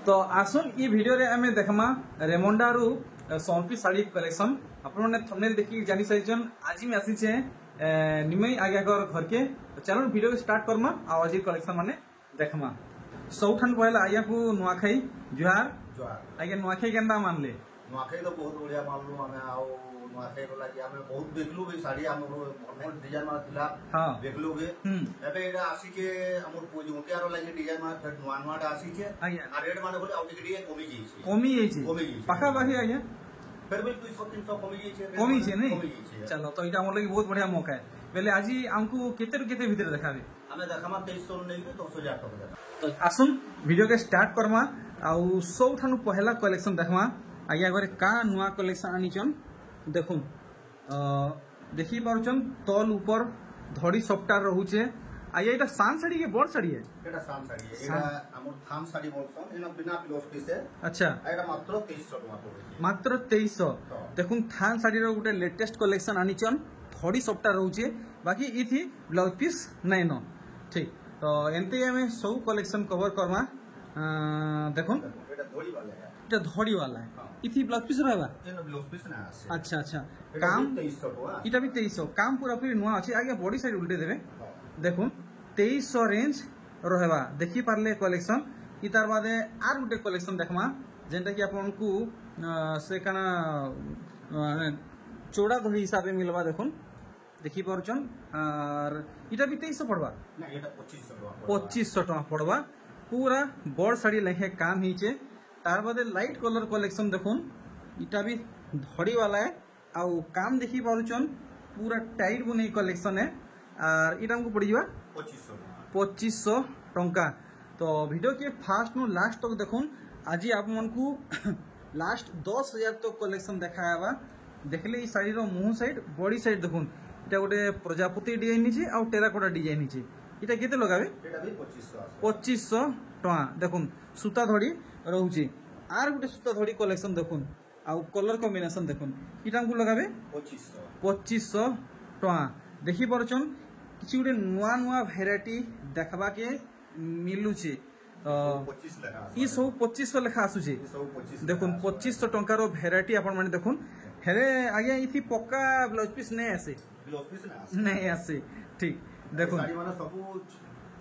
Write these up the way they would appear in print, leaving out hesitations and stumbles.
तो आसन ये वीडियो रे आमे देखमा रेमंडा रु सोनपी साड़ी कलेक्शन आपण ने थंबनेल देखि जानि साइजन आज में आसी छे निमई आगे घर के। तो चलो वीडियो को स्टार्ट करमा आ आज कलेक्शन माने देखमा। सबठान पहला आया को नुआखाई जुहार जुहार आगे नुआखाई केनता मानले नुआखाई तो बहुत बढ़िया मानलु आमे आओ नुआखाई बोला कि आमे बहुत देखलु भी साड़ी हमरो बहुत डिजाइन मार थिला हां देखलु भी एबे एटा आसी के हमर पोजुटियारो लागि डिजाइन मार फेर नुआ नुआटा आसी के आ रेट माने बोले आउ टिके कमी जाई पाखा बाही आया फिर भी 200-300 कमी छे नहीं। चलो तो इटा हमर लागि बहुत बढ़िया मौका है। पहले आज हमको केते केते भीतर देखाबे हमें देखामा 2300 नै 10000 तक देखामा। तो आसुन वीडियो के स्टार्ट करमा आउ सबठानु पहला कलेक्शन देखमा आगे घरे का नुआ कलेक्शन आनिचन देखुन देखि पारुचन तल ऊपर धड़ी सफ्टार रहूचे आया एटा सान साड़ी के बड़ साड़ी है एटा सान साड़ी है एटा हमर थाम साड़ी बोलसन एना बिना ब्लाउज पीस है। अच्छा एटा मात्र 2300 टका पड़े मात्र 2300 देखुन थान साड़ी रो गुटे लेटेस्ट कलेक्शन आनिचन धड़ी सफ्टार रहूचे बाकी इथि ब्लाउज पीस नै न ठीक। तो एंते हमें सब कलेक्शन कवर करमा देखुन एटा धड़ी वाला है এটা ধড়ি वाला है इथि ब्लाउज पीस रहबा एनो ब्लाउज पीस ना আছে। अच्छा अच्छा काम 2300 टका इटा भी 2300 काम पूरा पूरी नुआ अछि आगे बॉडी साइड उल्टे देबे देखुन 2300 रेंज रहबा देखि पारले कलेक्शन इतार बादे आर गुटे कलेक्शन देखमा जेंटा कि आपन को से काना चौड़ा धड़ी हिसाब में मिलबा देखुन देखि पारुचन और इटा भी 2300 पड़बा ना एटा 2500 टका पड़बा पूरा बड़ साड़ी लेखे काम हिचे। तार बादे लाइट कलर कलेक्शन देखुन इटा भी धड़ी वाला है आउ काम देखि पारुचन पूरा टाइट बनै कलेक्शन है और इटा हमको पड़ी 2500 टंका। तो वीडियो के फास्ट नु लास्ट तक देखुन आज आप मन को लास्ट 10,000 तक कलेक्शन देखाबा देखले ई साड़ी रो मुंह साइड बॉडी साइड देखुन इटा गोटे प्रजापति डिजाइन नीचे आउ टेराकोटा डिजाइन नीचे इटा केते लगाबे एटा भी 2500 टका देखुन सूता धड़ी रहउची आर गुटे सूता धड़ी कलेक्शन देखुन आउ कलर कॉम्बिनेशन देखुन इटा हमको लगाबे 2500 टका देखि परछन किछि गुटे नुआ नुआ वैरायटी देखबा के मिलुची ई सब 2500 लेखा आसुची देखुन 2500 टंका रो वैरायटी आपण माने देखुन हेरे आगे इथि पक्का ब्लाउज पीस नै आसे नै आसे ठीक देखुन साड़ी माने सब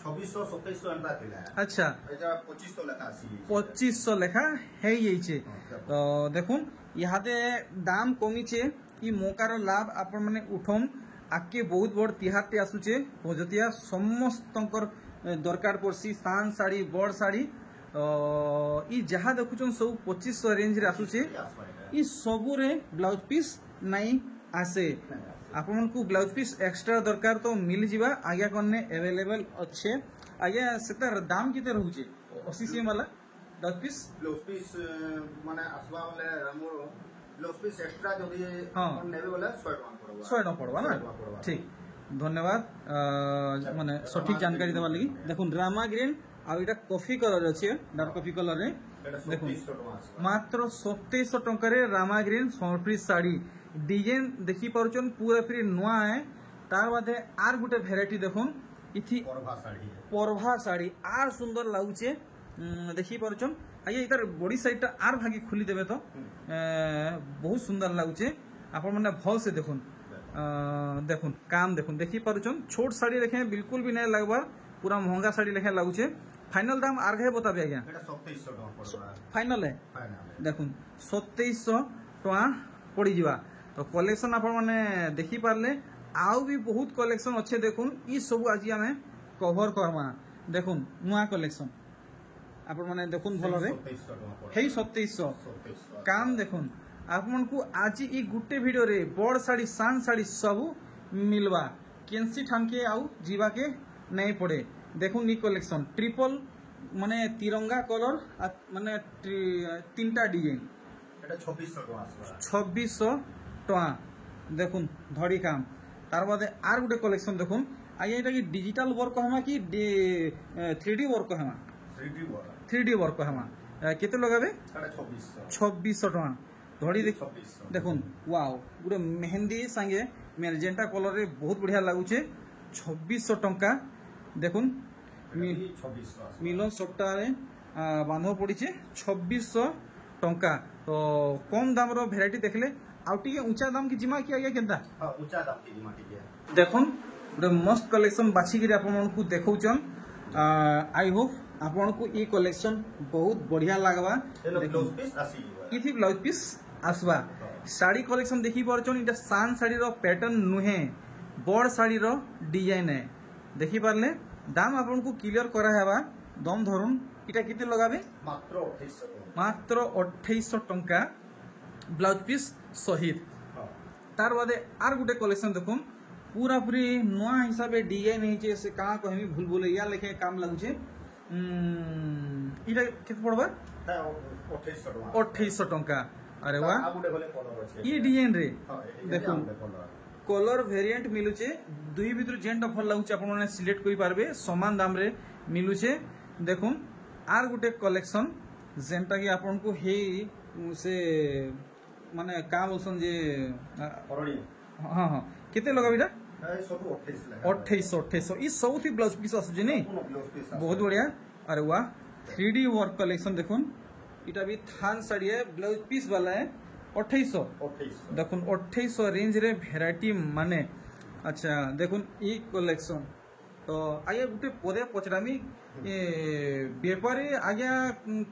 2600-2700 एंता थिला। अच्छा एटा 2500 लेखा आसी 2500 लेखा है येचे। तो देखुन इहादे दाम कमीचे ई मौकार लाभ आपण माने उठम आके बहुत बड़ तिहारटे आसुचे भोजतिया समस्तंकर दरकार पड़सी सान साड़ी बड़ साड़ी ई जहा देखुचन सब 2500 रेंज रे आसुचे ई सबु रे ब्लाउज पीस नहीं आसे आपन को ब्लाउज पीस एक्स्ट्रा दरकार तो मिल जिबा आगे कने अवेलेबल अच्छे आगे सेतर दाम किते रहउचे 80 सीएम वाला ब्लाउज पीस माने आसबा वाले हमर ब्लाउज पीस एक्स्ट्रा जदी अपन नेबे वाला 100 टका पड़बा ना ठीक धन्यवाद माने सठिक जानकारी देबा लगी। देखुन ड्रामा ग्रीन आ इटा कॉफी कलर अछि डार्क कॉफी कलर रे देखुन मात्र 2700 टका रे रामा ग्रीन सोनप्री साड़ी डिजाइन देखि पारुचन पूरा फ्री नुआ है। तार बादे आर गुटे वैरायटी देखुन इथि परभा साड़ी आर सुंदर लागुचे देखि पारुचन आगे इतार बॉडी साइड आर भागी खुली देबे तो बहुत सुंदर लागुचे आपण माने भल से देखुन देखुन काम देखुन देखि पारुचन छोट साड़ी देखे बिल्कुल भी नहीं लगबा पूरा महंगा साड़ी लेखे लागुचे। फाइनल दाम आर घे बताबे आज्ञा एटा 2700 टका पड़बा फाइनल है देखुन 2700 टका पड़ी जिवा। तो कलेक्शन आपण माने देखि पारले आउ भी बहुत कलेक्शन अच्छे देखुन ई सब आज हमें कवर करमा देखुन नुआ कलेक्शन आपण माने देखुन भलो रे हेई 2700 काम देखुन आपन को आज ई गुटे वीडियो रे बड़ साड़ी सान साड़ी सब मिलवा केंसी ठानके आउ जीवा के नहीं पड़े देखुन नी कलेक्शन ट्रिपल माने तिरंगा कलर माने तीनटा डिजाइन एटा 2600 टका आसबा 2600 टका देखुन धड़ी काम तार बादे आर गुटे कलेक्शन देखुन आगे एटा की डिजिटल वर्क हमा कि 3D वर्क हमा 3D वर्क हमा केते लगाबे 2600 टका धड़ी देखुन वाओ गुटे मेहंदी संगे मेजेंटा कलर रे बहुत बढ़िया लागुचे 2600 टका देखुन मिलन सप्ताह बांध पड़ी 2600 टंका। तो कम दाम रो भेराइटी देखले आउ टिके ऊंचा दाम की जिमा कि आज्ञा केनता ऊंचा दाम की जिमा टिके देखुन गोटे मस्त कलेक्शन बाछिकी आपन को देखौचन। आई होप आपन को ई कलेक्शन बहुत बढ़िया लागबा। ब्लाउज पीस आसी इथि ब्लाउज पीस आसबा साड़ी कलेक्शन देखि परछन। इटा सान साड़ी रो पैटर्न नुहे बड़ साड़ी रो डिजाइन है देखि पारले। दाम आपन को क्लियर करा हेबा दम धरुन इटा किते लगाबे मात्र 2800 टंका ब्लाउज पीस सहित। तार बादे आर गुटे कलेक्शन देखुन पूरा पूरी नया हिसाब डिजाइन होइछे से का कहमी भूल भुलैया लेखे काम लागुछे। इटा केते पड़बा 2800 टंका। अरे वाह ये डिजाइन रे देखुन कलर वेरिएंट मिलुचे दुई भितर जेंटा भल लागुचे आपण माने सिलेक्ट करि पारबे समान दाम रे मिलुचे। देखुन आर गुटे कलेक्शन जेंटा कि आपण को हे से माने का बोलसन जे हां हां केते लगाबिडा 2800 ई सबथि ब्लाउज पीस आसुचे नै बहुत बढ़िया। अरे वाह 3D वर्क कलेक्शन देखुन इटा भी थान साड़ी है ब्लाउज पीस वाला है 2800 देखुन 2800 रेंज रे भेराइटी माने। अच्छा देखुन ई कलेक्शन तो आगे गुटे पदे पचरामी ए व्यापारी आगे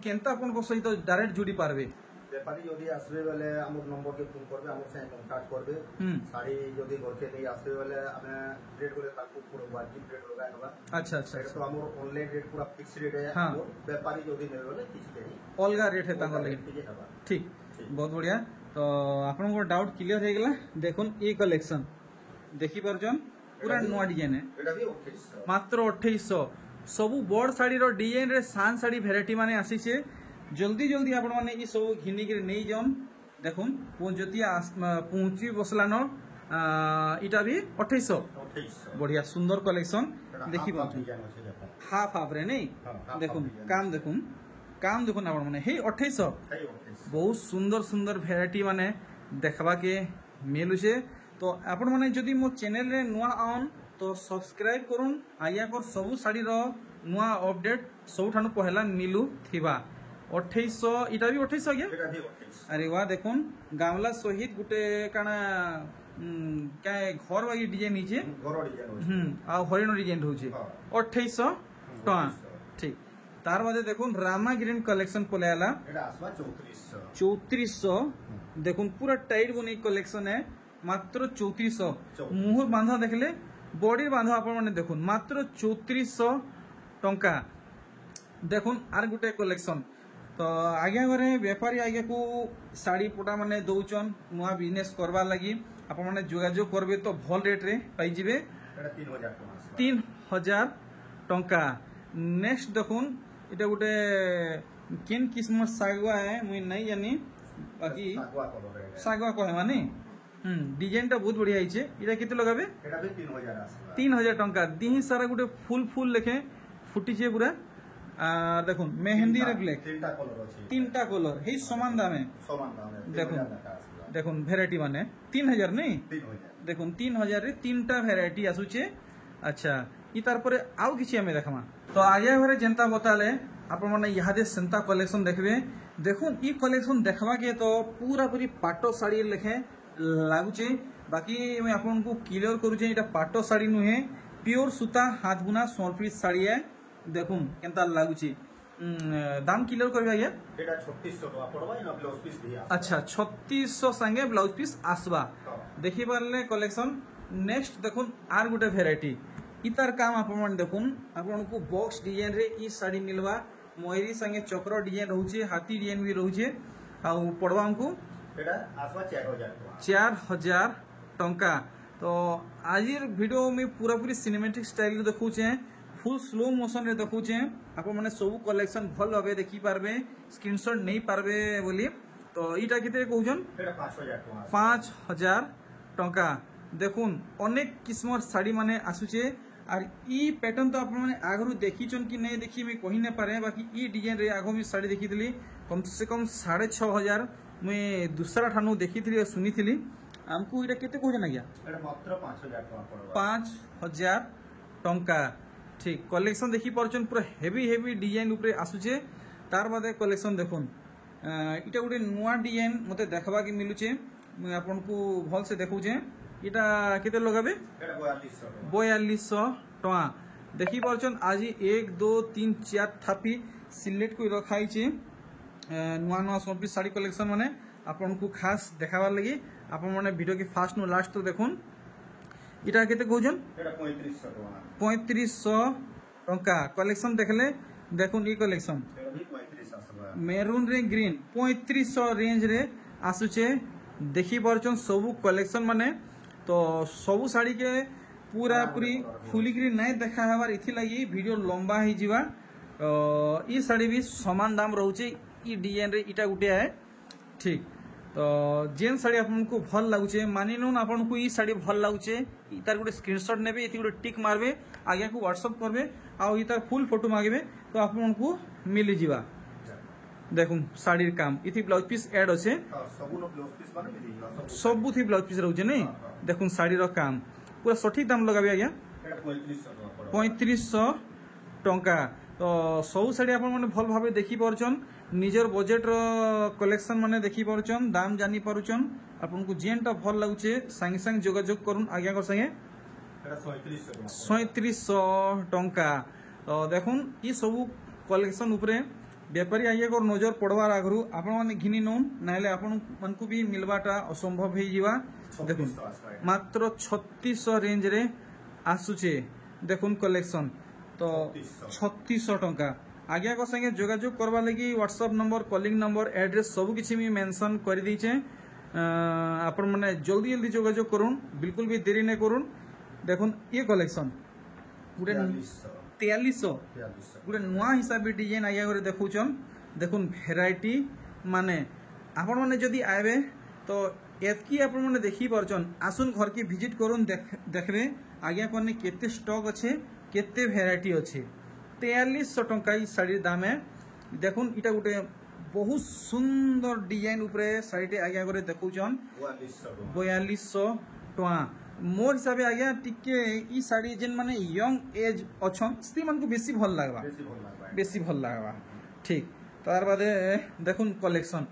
केनता अपन को सहित डायरेक्ट जुड़ी पारबे व्यापारी जदी आसबे वाले हमर नंबर के फोन करबे हमर से कांटेक्ट करबे साड़ी जदी घर के नहीं आसबे वाले हमें रेट बोले ताकू पूरा वाजिब रेट लगाय होगा। अच्छा अच्छा तो हमर ऑनलाइन रेट पूरा फिक्स रेट है। हाँ। व्यापारी जदी नहीं बोले किसी के अलगा रेट है तांगर लगे ठीक बहुत बढ़िया। तो आपन को डाउट क्लियर हे गेला। देखुन ई कलेक्शन देखि परजन पूरा नया डिजाइन है एटा भी 2800 मात्र 2800 सबु बड़ साड़ी रो डिजाइन रे सान साड़ी भेराइटी माने आसी छे। जल्दी जल्दी आपण माने ई सब घिनी के नहीं जन देखुन पहुंचतिया पहुंची बसलानो इटा भी 2800 बढ़िया सुंदर कलेक्शन देखि हाफ हाफ रे नहीं देखुन काम देखुन आपण माने हे 2800 बहुत सुंदर सुंदर भेराइटी माने देखबा के मिलुचे। तो आपण माने जदी मो चैनल रे नुआ आन तो सब्सक्राइब करूँ आया कर सबू साड़ी रो नुआ अपडेट सबुठानु पहला मिलू थिबा 2800 इटा भी 2800 गया। अरे वाह देखुन गामला सहित गुटे काना क्या घर वाली डिजाइन नीचे आ हरिण डिजाइन होचे 2800 टका ठीक। तार बादे देखुन रामा ग्रीन कलेक्शन पलेला एटा आसबा 3400 देखुन पूरा टाइट बनी कलेक्शन है मात्र 3400 मुहर बांधा देखले बॉडी बांधा आपण माने देखुन मात्र 3400 टंका। देखुन आर गुटे कलेक्शन तो आगे घरे व्यापारी आगे को साड़ी पोटा माने दउचन नुआ बिजनेस करबा लगी आपण माने जोगाजोग करबे तो भल रेट रे पाई जिवे 3000 टंका। नेक्स्ट देखुन इटा गुटे किन किस्म सागवा है मुई नहीं जानी बाकी सागवा कहे माने डिजाइन टा बहुत बढ़िया हिचे। इटा केते लगाबे एटा भी 3000 आसबा 3000 टंका दिही सारा गुटे फुल फुल लेखे फुटी छे पूरा। देखुन मेहंदी रे ब्लैक तीनटा कलर हे समान दाम है देखुन भेराइटी माने 3000 नहीं देखुन 3000 रे तीनटा भेराइटी आसुचे। अच्छा ई तार परे आउ किछि हमें देखमा तो आगे घरे जेंता बताले आपण माने यहादे सेंता कलेक्शन देखबे। देखुन ई कलेक्शन देखबा के तो पूरा पूरी पाटो साड़ी लेखे लागुचे बाकी मैं आपन को क्लियर करू जे एटा पाटो साड़ी नुहे प्योर सूता हाथ बुना सोलपीस साड़ी है। देखुन केंता लागुची दाम क्लियर करबे आया एटा 3600 टका पड़बा ना ब्लाउज पीस भी आसबा। अच्छा 3600 संगे ब्लाउज पीस आसबा देखि पारले कलेक्शन। नेक्स्ट देखुन आर गुटे भेराइटी इतार काम आपण देखुन आपण को बॉक्स डिजाइन रे ई साड़ी मिलवा मयूरी संगे चक्र डिजाइन रहउचे हाथी डिजाइन भी रहउचे आ पड़वा हमको एटा आसबा 4000 टका 4000 टंका। तो आजिर वीडियो में पूरा पूरी सिनेमैटिक स्टाइल रे देखउचे फुल स्लो मोशन रे देखुचे आपण माने सब कलेक्शन भल भाबे देखि पारबे स्क्रीनशॉट नहीं पारबे बोली। तो इटा केते कहउजन एटा 5000 टका 5000 टंका। देखुन अनेक किस्मर साड़ी माने आसुचे और ई पैटर्न तो आपण माने आगरु देखिचन कि नहीं देखि मैं कहि न पारे बाकी ई डिजाइन रे आगो में साड़ी देखितली कम से कम 6500 मैं दूसरा ठानु देखितली सुनितली हमको इटा केते कहजन गया एटा मात्र 5000 टका पड़बा 5000 टंका ठीक। कलेक्शन देखि परचन पूरा हेवी हेवी डिजाइन ऊपर आसुचे तार बादे कलेक्शन देखुन इटा गोटे नुआ डिजाइन मते देखबा के मिलुचे मुई आपन को भल से देखुचे इटा केते लगाबे 4200 टका देखि परछन आज 1 2 3 4 थापी सिलेक्ट को रखाई छे नुआ नुआ सब साड़ी कलेक्शन माने आपन को खास देखाबार लगी आपन माने वीडियो के फास्ट नु लास्ट तो देखुन इटा केते कहजन एटा 3500 टका 3500 टका कलेक्शन देखले देखुन ई कलेक्शन एटा भी 3500 आसबा मेरून रे ग्रीन 3500 रेंज रे आसुचे देखि परछन सब कलेक्शन माने तो सब साड़ी के पूरा पूरी फुली ग्रीन नहीं देखा हबार इथि लगी वीडियो लंबा ही जीवा ई साड़ी भी समान दाम रहउचे ई डिजाइन रे इटा गुटे है ठीक तो जेन साड़ी आपन को भल लागुचे मानि नोन आपन को ई साड़ी भल लागुचे इतार गुटे स्क्रीनशॉट नेबे इति गुटे टिक मारबे आगे को व्हाट्सएप करबे आ इतार फुल फोटो मागबे तो आपन को मिली जीवा देखुन साड़ी काम इथि ब्लाउज पीस ऐड होचे सबु ब्लाउज पीस माने मिली जीवा सबु थी ब्लाउज पीस रहउचे नै देखुन साड़ी रो काम पूरा सठिक दाम लगाबे आज्ञा एटा 3500 टका 3500 टका तो सब साड़ी आपन माने भल भाबे देखि परछन निजर बजेट रो कलेक्शन माने देखि परछन दाम जानि परछन आपन को जेनटा भल लागुचे संगे संग जोगाजोग करून आज्ञा को संगे एटा 3700 टका 3700 टका तो देखुन ई सब कलेक्शन ऊपरे व्यापारी आज्ञा को नजर पड़वार आगरु आपन माने घिनी नोन नाले आपन मन को भी मिलबाटा असंभव हे जीवा देखुन मात्र 3600 रेंज रे आसुचे देखुन कलेक्शन तो 3600 टका आज्ञा को संगे जोगाजोग करवा लगी WhatsApp number calling number address सब किछि मी मेंशन कर दीचे आपन माने जल्दी जल्दी जोगाजोग करून बिल्कुल भी देरी नहीं करून देखुन ये कलेक्शन गुटे 4300 गुटे नुआ हिसाब डिजाइन आज्ञा करे देखुचन देखुन भेराइटी माने आपन माने जदी आबे तो एतकी आपन माने देखि परचन आसुन घर की विजिट करून देखबे आज्ञा कोने केते स्टॉक अच्छे केते भेराइटी अच्छे 4300 टका ई साड़ी दाम है देखुन इटा गुटे बहुत सुंदर डिजाइन ऊपर साड़ी आज्ञा करे देखुचन 4200 टका मोर हिसाब से आज्ञा टिके ई साड़ी जेन माने यंग एज अछन स्त्री मन को बेसी भल लागबा ठीक तार बादे देखुन कलेक्शन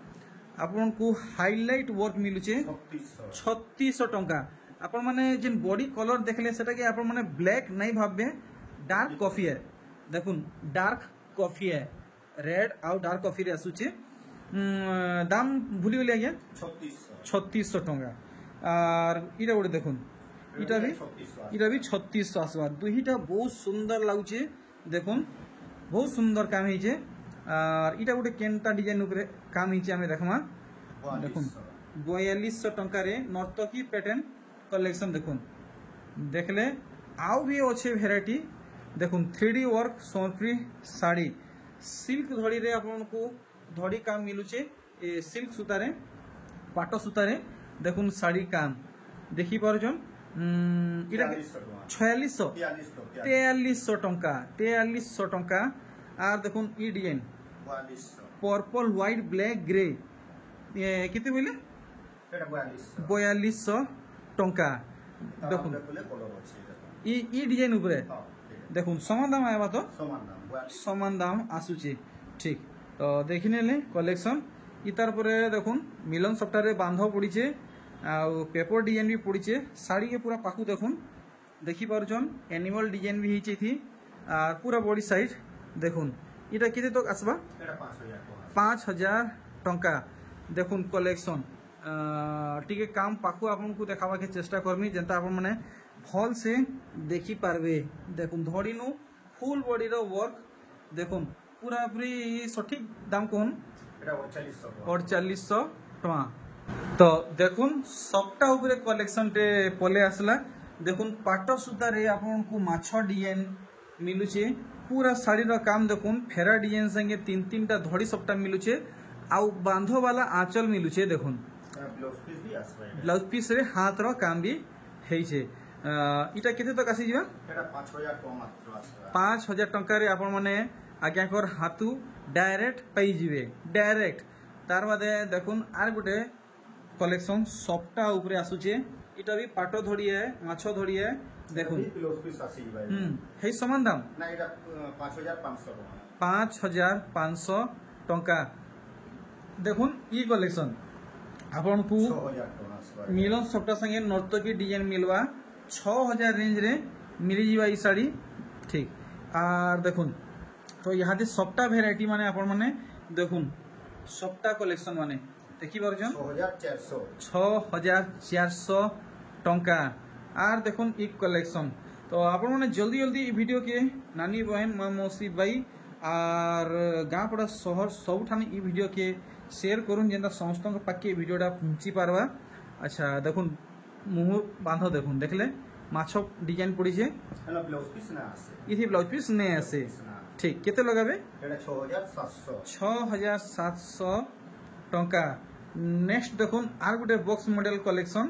आपन को हाईलाइट वर्क मिलुचे 3600 टका आपन माने जेन बॉडी कलर देखले सेटा के आपन माने ब्लैक नहीं भाबबे डार्क कॉफी है देखुन डार्क कॉफी है रेड आउ डार्क कॉफी रे आसुचे दाम भूली गेली आज्ञा 3600 टका और इटा गोटे देखुन इटा भी 3600 आसबा दुहीटा बहुत सुंदर लागुचे देखुन बहुत सुंदर काम हिचे और इटा गोटे केनता डिजाइन ऊपर काम हिचे हमें देखमा देखुन 4200 टका रे नर्तकी पैटर्न कलेक्शन देखुन देखले आउ भी अच्छे वेराइटी देखुन 3D वर्क सोनप्री साड़ी सिल्क धड़ी रे आपन को धड़ी काम मिलुचे ए सिल्क सूता रे पाट सूता रे देखुन साड़ी काम देखि परजन इटा 4300 टका आर देखुन ई design purple white black grey ये किते बोले एटा 4200 टका देखुन ई डिजाइन ऊपर देखुन समान दाम आया तो समान दाम आसुचे ठीक तो देखिने कलेक्शन इतार परे देखुन मिलन सप्ताह रे बांध पड़ीचे आ पेपर डिजाइन भी पड़ीचे साड़ी के पूरा पाखु देखुन देखि परछन एनिमल डिजाइन भी हिचे थी आ पूरा बॉडी साइड देखुन इटा केते तक आसबा एटा 5000 टका देखुन कलेक्शन टिके काम पाखु आपन को देखावा के चेष्टा करमी जेंता आपन माने भल से देखि पारबे देखुन धड़ी नु फुल बॉडी रो वर्क देखुन पूरा पूरी सठिक दाम कोन एटा 4800 टका तो देखुन सबटा ऊपर कलेक्शन टे पले आसला देखुन पाट सूता रे आपन को माछो डिजाइन मिलुचे पूरा साड़ी रो काम देखुन फेरा डिजाइन संगे तीन तीन टा धड़ी सबटा मिलुचे आउ बांधो वाला आंचल मिलुचे देखुन ब्लाउज पीस रे हाथ रो काम भी हेइचे इटा केते तक आसी जिबा एटा 5000 टका मात्र आसबा 5000 टका रे आपन माने आज्ञा कर हाथू डायरेक्ट पाई जिवे डायरेक्ट तार बादे देखुन आर गुटे कलेक्शन सबटा ऊपर आसुचे इटा भी पाटो धड़ी है माछो धड़ी है देखुन ब्लाउज पीस आसी भाई हे समान दाम ना एटा 5500 टका 5500 टंका देखुन ई कलेक्शन आपन को 6000 टका मिलन सबटा संगे नर्तकी डिजाइन मिलवा 6000 रेंज रे मिली जीवा ई साड़ी ठीक आर देखुन तो यहाँ दे सबटा भेराइटी माने आपन माने देखुन सबटा कलेक्शन माने देखि परछन 6400 टंका आर देखुन ई कलेक्शन तो आपन माने जल्दी जल्दी ई वीडियो के नानी बहन मौसी भाई आर गाँ पड़ा शहर सब ठाने ई वीडियो के शेयर करूँ जेनता समस्त पाखे वीडियोटा पहुँची पारवा अच्छा देखुन मुँह बांध देखुन देखले माछ डिजाइन पड़ी छे एला ब्लाउज पीस ना आसे इथि ब्लाउज पीस ने आसे ठीक केते लगाबे एटा 6700 टंका नेक्स्ट देखुन are Gute box model collection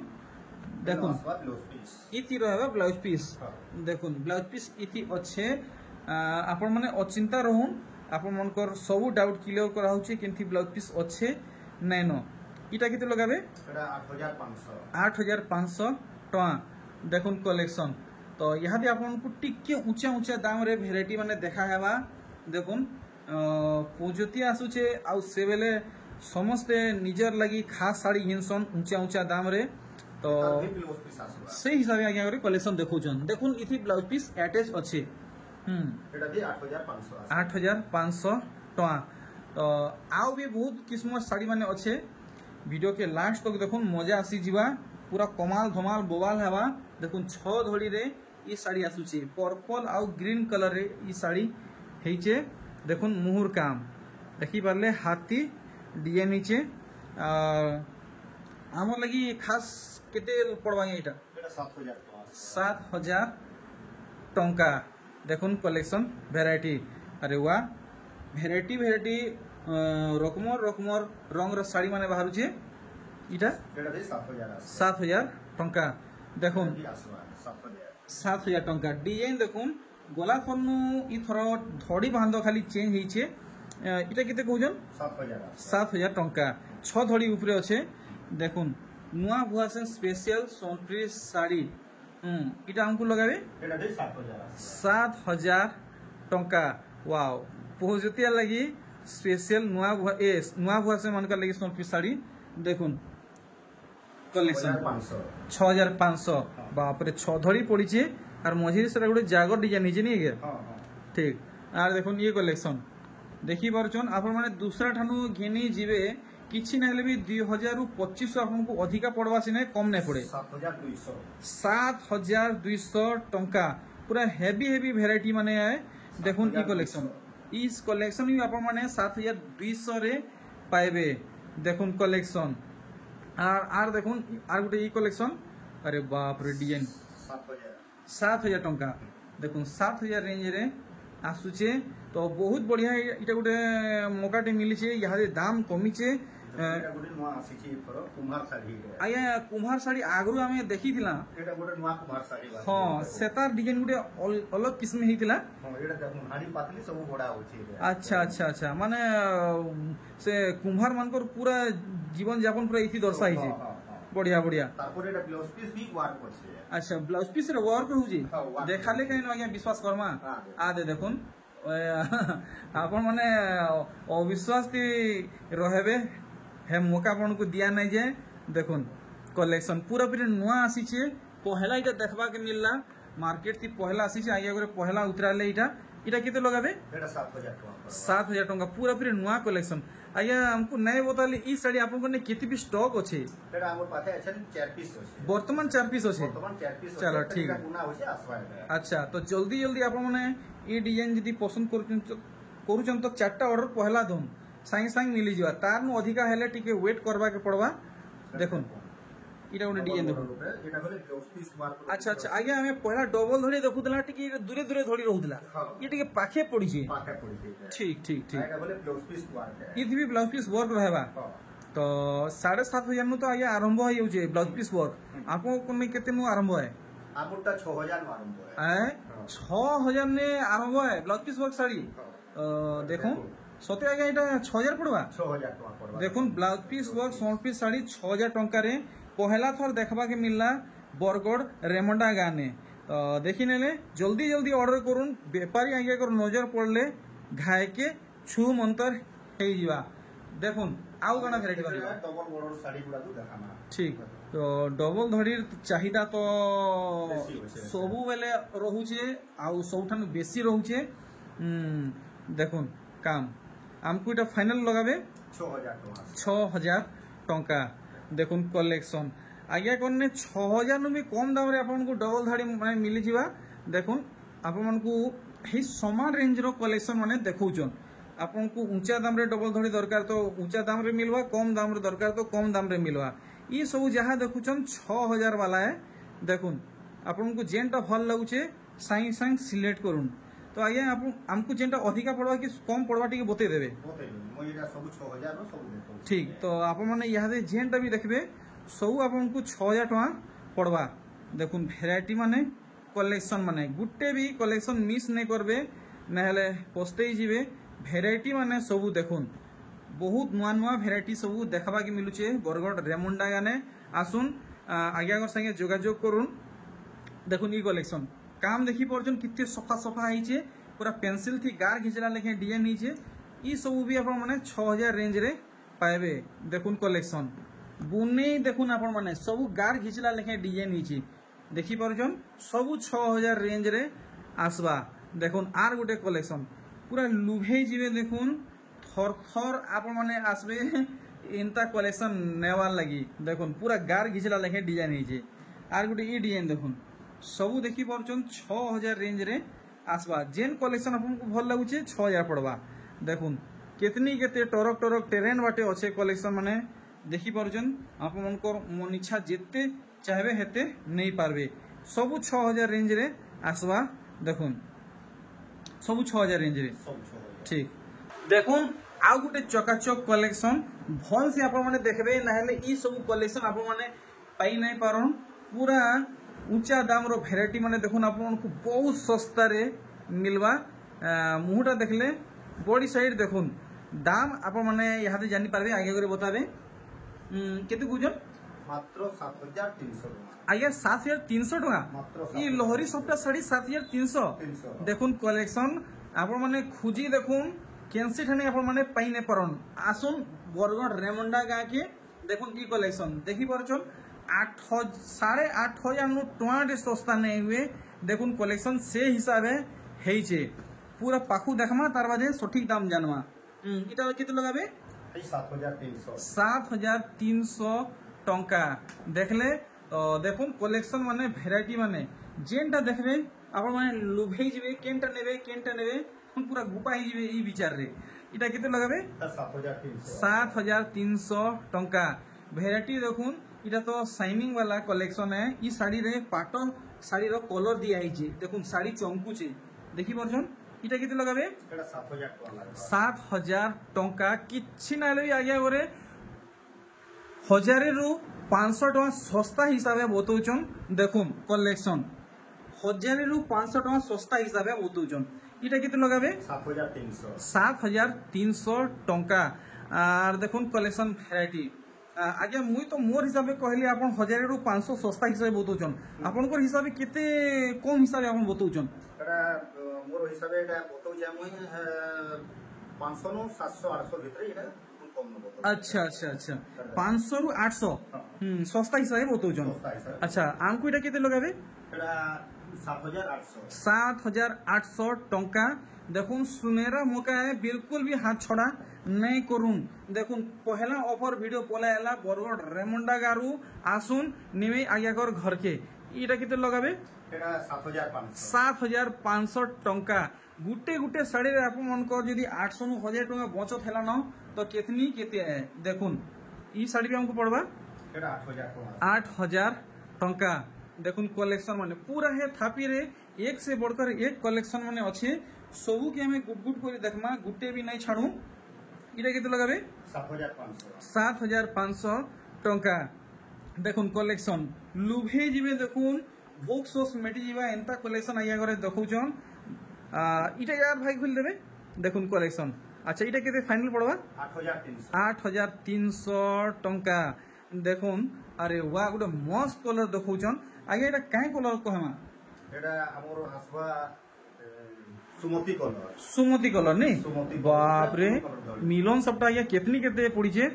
देखुन इथि रहबा ब्लाउज पीस देखुन ब्लाउज पीस इथि अच्छे आपण माने अचिंता रहून आपण मनकर सब डाउट क्लियर करा होची केनथि ब्लाउज पीस अच्छे नैनो इटा केते लगाबे एटा 8500 टका देखुन कलेक्शन तो यहाँ आपन को टिके ऊंचा ऊंचा दाम रे भेराइटी माने देखा हेबा देखुन पूजती आसुचे आ से बेले समस्ते निजर लगी खास साड़ी हिंसन ऊंचा ऊंचा दाम रे तो से हिसाब आगे करे कलेक्शन देखौछन देखुन इथि ब्लाउज पीस अटैच अछि एटा भी 8500 टका तो आउ भी बहुत किस्म साड़ी माने अच्छे वीडियो के लास्ट तक देखुन मजा आसी जीवा पूरा कमाल धमाल बोवाल हेबा देखुन 6 धड़ी रे ई साड़ी आसुची पर्पल आउ ग्रीन कलर रे ई साड़ी हेचे देखुन मुहुर काम देखि पारले हाथी डिजाइन नीचे हमर लगी खास केते पड़वा एटा 7000 टंका देखुन कलेक्शन भेराइटी अरे वाह भेराइटी भेराइटी रकमर रकमर रंग रो साड़ी माने बाहर छे इटा 7000 टंका देखुन 7000 टंका डिजाइन देखुन गोला फनु इ थरो धड़ी बांध खाली चेंज हिचे इटा केते कहउजन 7000 टंका 6 धड़ी ऊपरे अछि देखुन नुआ भुआसन स्पेशल सोनप्री साड़ी इटा हमको लगाबे एटा भी 7000 टंका वाओ पहुंचतिया लगी स्पेशल नुआ भुआ से मनका लगी सोनप्री साड़ी देखुन कलेक्शन 6500 बाप रे 6 धड़ी पड़ी छे और मझिरे से गोटे जागर डिजाइन हिचे नहीं गे ठीक आर देखुन ये कलेक्शन देखि परछन आपन माने दूसरा ठानु घेनी जीवे किछि नहले भी 2000 रु 2500 आपन को अधिका पड़वा सिने कम नहीं पड़े 7200 टंका पूरा हेवी वेराइटी माने है देखुन ई कलेक्शन इस कलेक्शन भी आपन माने 7200 रे पाइबे देखुन कलेक्शन आर देखुन आर गुटे ई कलेक्शन अरे बाप रे डिजाइन 7000 टंका देखुन 7000 रेंज रे आसुचे तो बहुत बढ़िया इटा गुटे मौकाटे मिली छे यहाँ दाम कमी छे आया कुम्हार साड़ी आगरू आमे देखी थिला एटा गोटे नुआ कुम्हार साड़ी हां सेतार डिजाइन गुटे अलग किस्म हितिला हां एटा देखुन हाडी पातली सब बडा होची अच्छा माने से कुम्हार मानकर पूरा जीवन यापन पूरा इति दर्शाई छे बढ़िया तारपर एटा ब्लाउज पीस भी वर्क होचे अच्छा ब्लाउज पीस रे वर्क होची देखाले कहीं न आज्ञा विश्वास करमा आ दे देखुन आपन माने अविश्वास ती रहबे हे मौका आपन को दिया नहीं जे देखुन कलेक्शन पूरा पूरी नुआ आसी छे पहला इटा देखबा के मिलला मार्केट ती पहला आसी छे आगे पहला उतराले इटा केते लगाबे एटा 7000 टका 7000 टका पूरा पूरी नुआ कलेक्शन आया हमको नहीं बताले ई साड़ी आपन को ने केते भी स्टॉक अछि एटा हमर पाथे अछन 4 पीस अछि वर्तमान 4 पीस अछि चलो ठीक गुना होছে आसवाय अच्छा तो जल्दी आपन माने ई डिजाइन जदी पसंद करूचन तो 4टा ऑर्डर पहला दोन सांगे सांग मिली जीवा तार नु अधिका हेले टिके वेट करबा के पड़वा देखुन इटा उन डिजाइन देखो एटा बोले ब्लाउज पीस मार्क अच्छा आगे हमें पहला डबल धड़ी देखुतला टिके दूरे दूरे धड़ी रहउतला ये टिके पाखे पड़ी छी ठीक एटा बोले ब्लाउज पीस वर्क है इथि भी ब्लाउज पीस वर्क रहबा तो 7500 नु तो आगे आरंभ हो जाउचे ब्लाउज पीस वर्क आपको कोन केते नु आरंभ है आमुटा 6000 नु आरंभ है 6000 ने आरंभ है ब्लाउज पीस वर्क साड़ी देखो सते आगे एटा 6000 पड़वा 6000 टका पड़वा देखुन ब्लाउज पीस वर्क सोन पीस साड़ी 6000 टंका रे पहला थर देखबा के मिलला बरगड़ रेमंडा गाने तो देखि नेले जल्दी ऑर्डर करूँ व्यापारी आगे नजर पड़ले घाय के छू मंतर ହେଇ ଯିବା দেখুন আউ কানা ভ্যারাইটি বাকি ডবল বড় শাড়ি গুলা তো দেখানা ঠিক তো ডবল ধড়ির চাহিদা তো সবু বেলে রহুছে আউ সবঠান বেশি রহুছে দেখুন কাম আমকু এটা ফাইনাল লগাবে 6000 টঙ্কা দেখুন কলেকশন আজ্ঞা করনে 6000 নু বি কম দামরে আপনার ডবল ধাড়ি মানে মিলি যা দেখুন আপনার এই সমান রেঞ্জর কলেকশন মানে দেখুছন आपन को ऊंचा दाम रे डबल धड़ी दरकार तो ऊंचा दाम रे मिलवा कम दाम रे दरकार तो कम दाम रे मिलवा ई सब जहाँ देखुचन 6000 वाला है देखुन आपन को जेनटा भल लगुचे साई साई सिलेक्ट करूँ तो आज्ञा आमको जेनटा अधिका पड़वा कि कम पड़वा टी बते देवे ठीक तो आप मैंने यहाँ जेनटा भी देखबे सब आपन को 6000 टका पड़वा देखुन भेराइटी माने कलेक्शन माने गुटे भी कलेक्शन मिस नहीं करबे नहले पस्ते जीवे भेराइटी माने सबू देखुन बहुत नुआ नुआ भेराइटी सबू देखा कि मिलुचे बरगढ़ रेमुंडा गाने आसुन आज्ञागर संगे जोगाजोग करुन देखुन ई कलेक्शन काम देखी पार्छन कितने सफा सफा है पूरा पेंसिल थी गार घिचला लेखे डिजाइन है ई सबू भी आपण माने 6000 रेंज रे पाइबे देखुन कलेक्शन बुने देखुन आपण माने सबू गार घिचला लेखे डिजाइन है देखी पार्छन सबू 6000 रेंज रे आसबा देखुन आर गुटे कलेक्शन पूरा लुभे जीवे देखुन थर थर आपण माने आसबे इनता कलेक्शन नेवार लगी देखुन पूरा गार घिचला लेखे डिजाइन है आर गुटे ई डिजाइन देखुन सबू देखी पार्छन 6000 रेंज रे आसबा जेन कलेक्शन आपन को भल लागुचे 6000 पड़वा देखुन केतनी केते टरक टरक टेरेन बाटे अच्छे कलेक्शन माने देखी पार्छन आपन को मन इच्छा जेते चाहबे हेते नहीं पारबे सबू 6000 रेंज रे आसबा देखुन सबू 6000 रेंज रे ठीक देखुन आउ गुटे चकाचक कलेक्शन भल से आपण माने देखबे नहले ई सब कलेक्शन आपण माने पाई नहीं पारन पूरा ऊंचा दाम रो भेराइटी माने देखुन आपण को बहुत सस्ता रे मिलवा मुहटा देखले बॉडी साइड देखुन दाम आपण माने यहां जानि पारबे आगे करे बताबे केते गुजन मात्र 7300 आज्ञा 7300 टका ई लोहरी सप्ता साड़ी 7300 देखुन कलेक्शन आपण माने खुजी देखुन केंसी ठाने आपण माने पाई ने परन आसुन बरगढ़ रेमुंडा गाँ के देखुन ई कलेक्शन देखी परछन 8500 नु टोंटे सस्ता नहीं हुए देखुन कलेक्शन से हिसाब है हेइचे पूरा पाखु देखमा तार बादे सठिक दाम जानवा इटा केते लगाबे 7300 टंका देखले देखुन कलेक्शन माने भेराइटी माने जेनटा देखबे आपण माने लुभेई जिवे केनटा नेबे पूरा गुपा ही जिवे ई विचार रे इटा केते लगाबे 7300 टंका भेराइटी देखुन इटा तो शाइनिंग वाला कलेक्शन है ई साड़ी रे पाटो साड़ी रो कलर दिया हिचे देखुन साड़ी चमकुचे देखि परछन इटा केते लगाबे एटा 7000 टका 7000 टंका किछि नाले आगे ओरे 1000 रु 500 टका सस्ता हिसाब से बतौछन देखुन कलेक्शन 1000 रु 500 टका सस्ता हिसाब से बतौछन इटा केते लगाबे 7300 टंका आर देखुन कलेक्शन वैरायटी आगे मुई तो मोर हिसाब से कहली आपन 1000 रु 500 सस्ता हिसाब से बतौछन आपन को हिसाब से केते कम हिसाब से आपन बतौछन एटा मोर हिसाब से एटा बतौछे मुई 500 नु 700 800 भीतर एटा अच्छा 500 रु 800 सस्ता हिसाब से बतौछन अच्छा आमको इटा केते लगाबे एटा 7800 7800 टंका देखुन सुनेरा मौका है बिल्कुल भी हाथ छोड़ा नहीं करूँ देखुन पहला ऑफर वीडियो पलायला बरगढ़ रेमुंडा गारू आसुन निमे आज्ञाकर घर के इटा केते लगाबे एटा 7500 टंका गुटे गुटे साड़ी रे आपन मन को जदी 800 नु 1000 टंका बचत हैला न तो केतनी केते है देखुन ई साड़ी भी हमको पड़वा एटा 8000 टंका देखुन कलेक्शन माने पूरा है थापी रे एक से बढ़कर एक कलेक्शन माने अच्छे सबू के हमें गुट गुट कर देखमा गुटे भी नहीं छाड़ू इटा केते लगाबे 7500 टंका देखुन कलेक्शन लुभे जिवे देखुन भोग सोस मेटी जिवा एंता कलेक्शन आया करे देखौछन इटा यार भाई खोल देबे देखुन कलेक्शन अच्छा इटा केते फाइनल पड़वा 8300 टंका देखुन अरे वाह गोटे मस्त कलर देखौछन आगे एटा काहे कलर कहमा एटा हमर हसबा सुमती कलर नहीं बाप रे मिलन सबटा आज्ञा केतनी केते पड़ी छे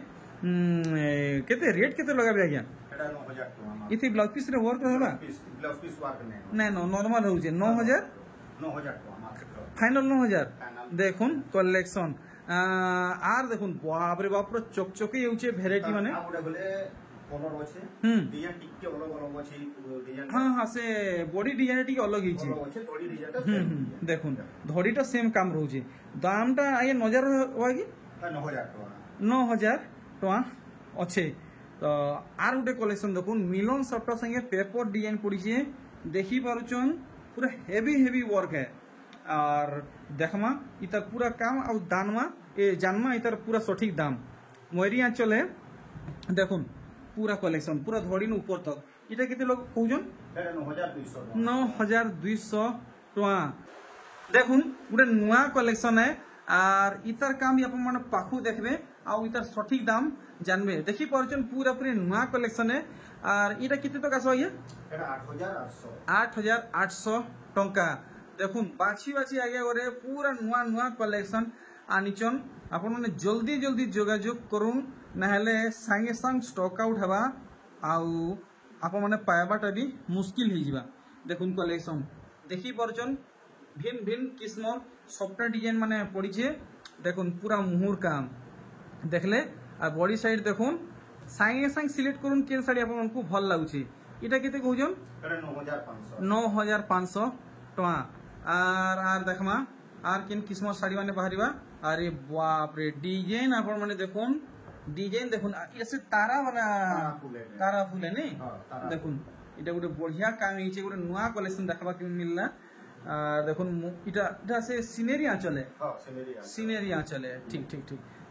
केते रेट केते लगाबे आज्ञा एटा 9000 टका इथि ब्लाउज पीस रे वर्क रहबा ब्लाउज पीस वर्क नै नो नॉर्मल रहउ छे 9000 टका मात्र फाइनल 9000 देखुन कलेक्शन आर देखुन बाप रे बाप चकचकी होउछे वैरायटी माने आउडा गले कलर আছে ডিজাইন টিকে अलग अलग আছে ডিজাইন हां हां से बॉडी डिजाइन टिके अलग हिची আছে বডি ডিজাইনটা সেম দেখুন ধড়িটা সেম কাম রহুছে দামটা আয়ে 9000 होगी 9000 টাকা 9000 टका अच्छे तो आर गोटे कलेक्शन देखुन मिलन सफ्टा संगे पेपर डिजाइन पड़ीछे देखी पारुचन पूरा हेवी वर्क है और देखमा इतर पूरा काम और दानमा ए जानमा इतर पूरा सठिक दाम मोरी आंचल है देखुन पूरा कलेक्शन पूरा धड़ी ऊपर तक इटा केते लोग कहउजन 9200 टका देखुन गोटे नुआ कलेक्शन है और इतर काम अपन माने पाखु देखबे आ इतर सठिक दाम जानबे देखि परचन पूरा पूरी नुआ कलेक्शन है और इटा केते टका आसो ये एटा 8800 टका देखुन बाछी बाछी आगे गरे पूरा नुआ कलेक्शन आनिचन अपन माने जल्दी जोगाजोग करूँ नहले सांगे सांग स्टॉक आउट हवा आउ आपण माने पायबाटा भी मुश्किल हो जावा देखुन कलेक्शन देखी परचन भिन्न किस्म सफ्टवेयर डिजाइन माने पड़ी छे देखुन पूरा मुहुर काम देखले आ बॉडी साइड देखुन सांगे सांग सिलेक्ट करूँ के साड़ी आपण को भल लागुची इटा केते कहउजन 9500 टका आर देखमा आर किन किस्म साड़ी माने बाहरिबा अरे बाप रे डिजाइन आपण माने देखुन डिजाइन देखुन ऐसे तारा वाला तारा फूल है नहीं देखुन इटा गोटे बढ़िया काम हिचे गोटे नुआ कलेक्शन देखबा के मिलला देखुन इटा से सीनेरी आंचल है सीनेरी आंचल है ठीक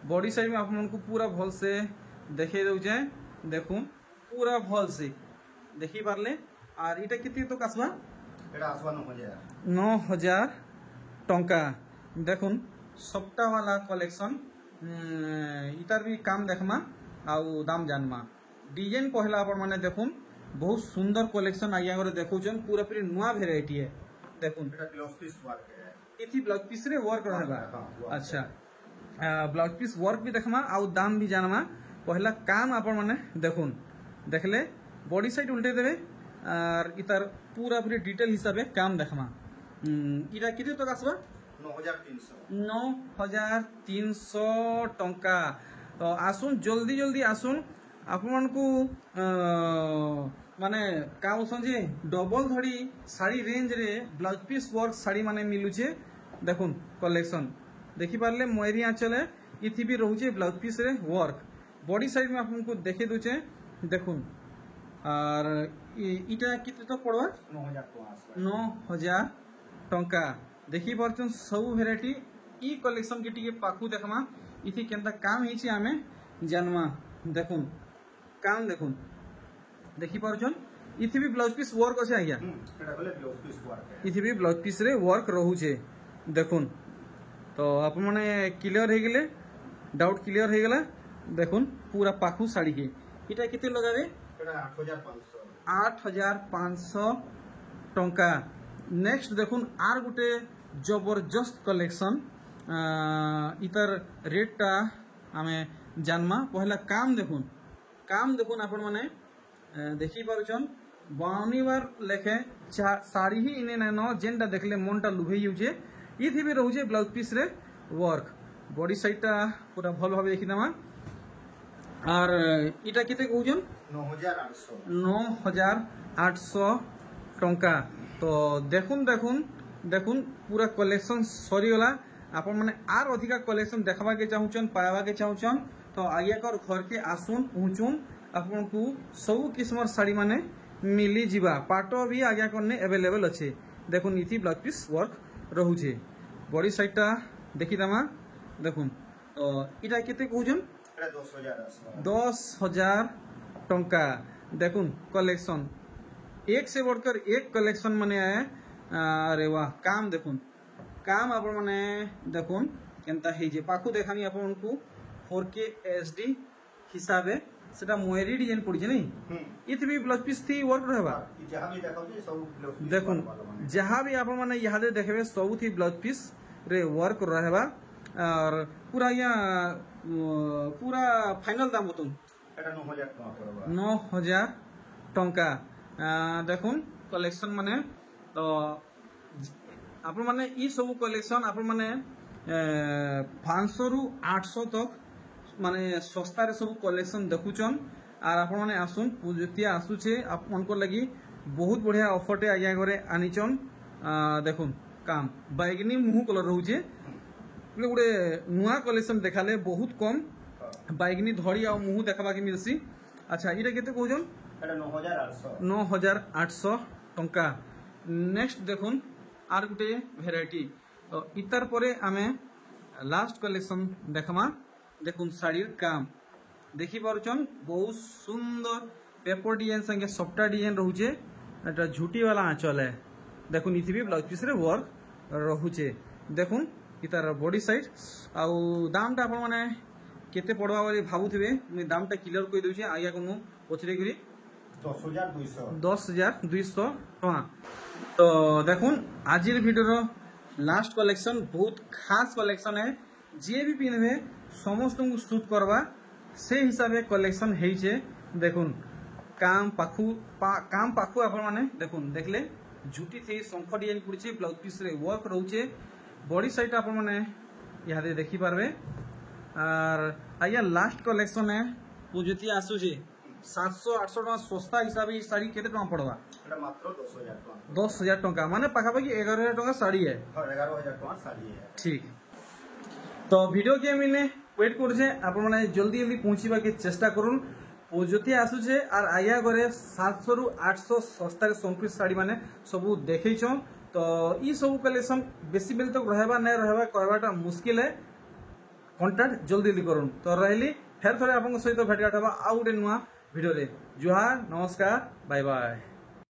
बॉडी साइड में आपन को पूरा भल से देखे दउ जे देखुन पूरा भल से देखि पारले और इटा कितने तो कसबा एटा आसवा 9000 टका देखुन सप्ताह वाला कलेक्शन इतार भी काम देखमा आउ दाम जानमा डिजाइन पहला अपन माने देखुन बहुत सुंदर कलेक्शन आज्ञा करे देखुचन पूरा पूरी नुआ वेराइटी है देखुन एटा ब्लाउज पीस वर्क है इथि ब्लाउज पीस रे वर्क रहबा अच्छा ब्लाउज पीस वर्क भी देखमा आउ दाम भी जानमा पहला काम अपन माने देखुन देखले बॉडी साइड उल्टे देबे और इतार पूरा पूरी डिटेल हिसाबे काम देखमा इरा किते तो आसबा 9300 टका तो आसुन जल्दी आसुन आपन को माने काम जे डबल धड़ी साड़ी रेंज रे ब्लाउज पीस वर्क साड़ी माने मिलुचे देखुन कलेक्शन देखि पारले मोरी आंचल है इथि भी रहउचे ब्लाउज पीस रे वर्क बॉडी साइड में आपन को देखे दुचे देखुन और इटा किते तो पड़वा 9000 टका देखि परचन सब वेराइटी ई कलेक्शन के टिके पाखु देखमा इथि केनता काम हिची आमे जानमा देखुन काम देखुन देखि परचन इथि भी ब्लाउज पीस वर्क আছে आज्ञा एटा बोले ब्लाउज पीस वर्क है इथि भी ब्लाउज पीस रे वर्क रहउचे देखुन तो आप माने क्लियर हे गेले डाउट क्लियर हे गेला देखुन पूरा पाखु साड़ी के इटा केते लगावे एटा 8500 टका नेक्स्ट देखुन आर गुटे जबरदस्त कलेक्शन इतर रेटटा आमे जानमा पहला काम देखुन आपण माने देखि पारुचन 52 बार लेखे साड़ी ही इने न जेनटा देखले मनटा लुभे युजे इथि भी रहउजे ब्लाउज पीस रे वर्क बॉडी साइडटा पूरा भल भाबे देखि दमा और इटा केते कहउजन 9800 टका तो देखुन पूरा कलेक्शन सरीगला आपण माने आर अधिका कलेक्शन देखबा के चाहुचन पावा के चाहुचन तो आइया कर घर के आसुन पहुंचुन आपन को सब किस्म साड़ी माने मिली जीवा पाटो भी आज्ञा करने अवेलेबल अच्छे देखुन इथि ब्लाउज पीस वर्क रहउचे बॉडी साइडटा देखि दमा देखुन तो इटा केते कहउजन एटा 10000 टका देखुन कलेक्शन एक से बढ़कर एक कलेक्शन माने आए अरे वाह काम देखुन काम आपण माने देखुन केनता हे जे पाखु देखानी आपण को 4K HD हिसाबे सेटा मोहरी डिजाइन पड़ी नहीं इथे भी ब्लाउज पीस थी वर्क रहबा जहां भी देखो जे सब ब्लाउज पीस देखुन जहां भी आप माने यहां देखबे सब थी ब्लाउज पीस रे वर्क रहबा और पूरा पूरा फाइनल दाम होतुन एटा 9000 टका पड़बा 9000 टंका देखुन कलेक्शन माने तो आप माने ई सब कलेक्शन आप माने 500 रु 800 तक माने सस्ता रे सब कलेक्शन देखुचन आर आप माने आसुन पूजतिया आसुचे आपन को लगी बहुत बढ़िया ऑफर टे आज्ञा करे आनिचन देखुन काम बैगनी मुह कलर रहउचे गोटे नुआ कलेक्शन देखाले बहुत कम बैगनी धड़ी आ मुह देखबा के मिलसी अच्छा इटा केते कहजन एटा 9800 9800 टंका नेक्स्ट देखुन आर गुटे भेराइटी तो इतार परे आमे लास्ट कलेक्शन देखमा देखुन साड़ीर काम देखि पारुचन बहुत सुंदर पेपर डिजाइन संगे सफ्टा डिजाइन रहउचे एटा झुटी वाला आंचल है देखुन इथि भी ब्लाउज पीस रे वर्क रहउचे देखुन इतार बॉडी साइड आउ दाम ता आपण माने केते पड़वा बोली भाबुथिबे मु दाम ता क्लियर कहि दउचे आया कोनु पछरे करी 10200 टका तो देखुन आजिर वीडियो लास्ट कलेक्शन बहुत खास कलेक्शन है जे भी पिनबे समस्त को सूट करवा से हिसाब से कलेक्शन हेइचे देखुन काम पाखु आपण माने देखुन देखले झुटी थी शंख डिजाइन पड़े ब्लाउज पीस रे वर्क रहउचे बॉडी साइड आपण माने यहाँ देखि पारबे और आया लास्ट कलेक्शन है पूजती आसुचे 700-800 टका सस्ता हिसाब से साड़ी केते टका पड़वा एटा मात्र 10000 टका 10000 टका माने पाखापाखि 11000 टका साड़ी है 11000 टका साड़ी है ठीक तो वीडियो के मिने वेट करछे आपण माने जल्दी जल्दी पहुंचीबा के चेष्टा करूँ पूजती आसुचे और आया घरे 700 रु 800 सस्ता संपीस साड़ी माने सबू देखैछ तो ई सब कलेक्शन बेसी बेल तक रहबा नै रहबा कहबाटा मुश्किल है कांटेक्ट जल्दी जल्दी करूँ तो रहली फेर थोड़े आपन सहित भेट घाट हबा आ गुटे नुआ वीडियो रे जुहार नमस्कार बाय बाय।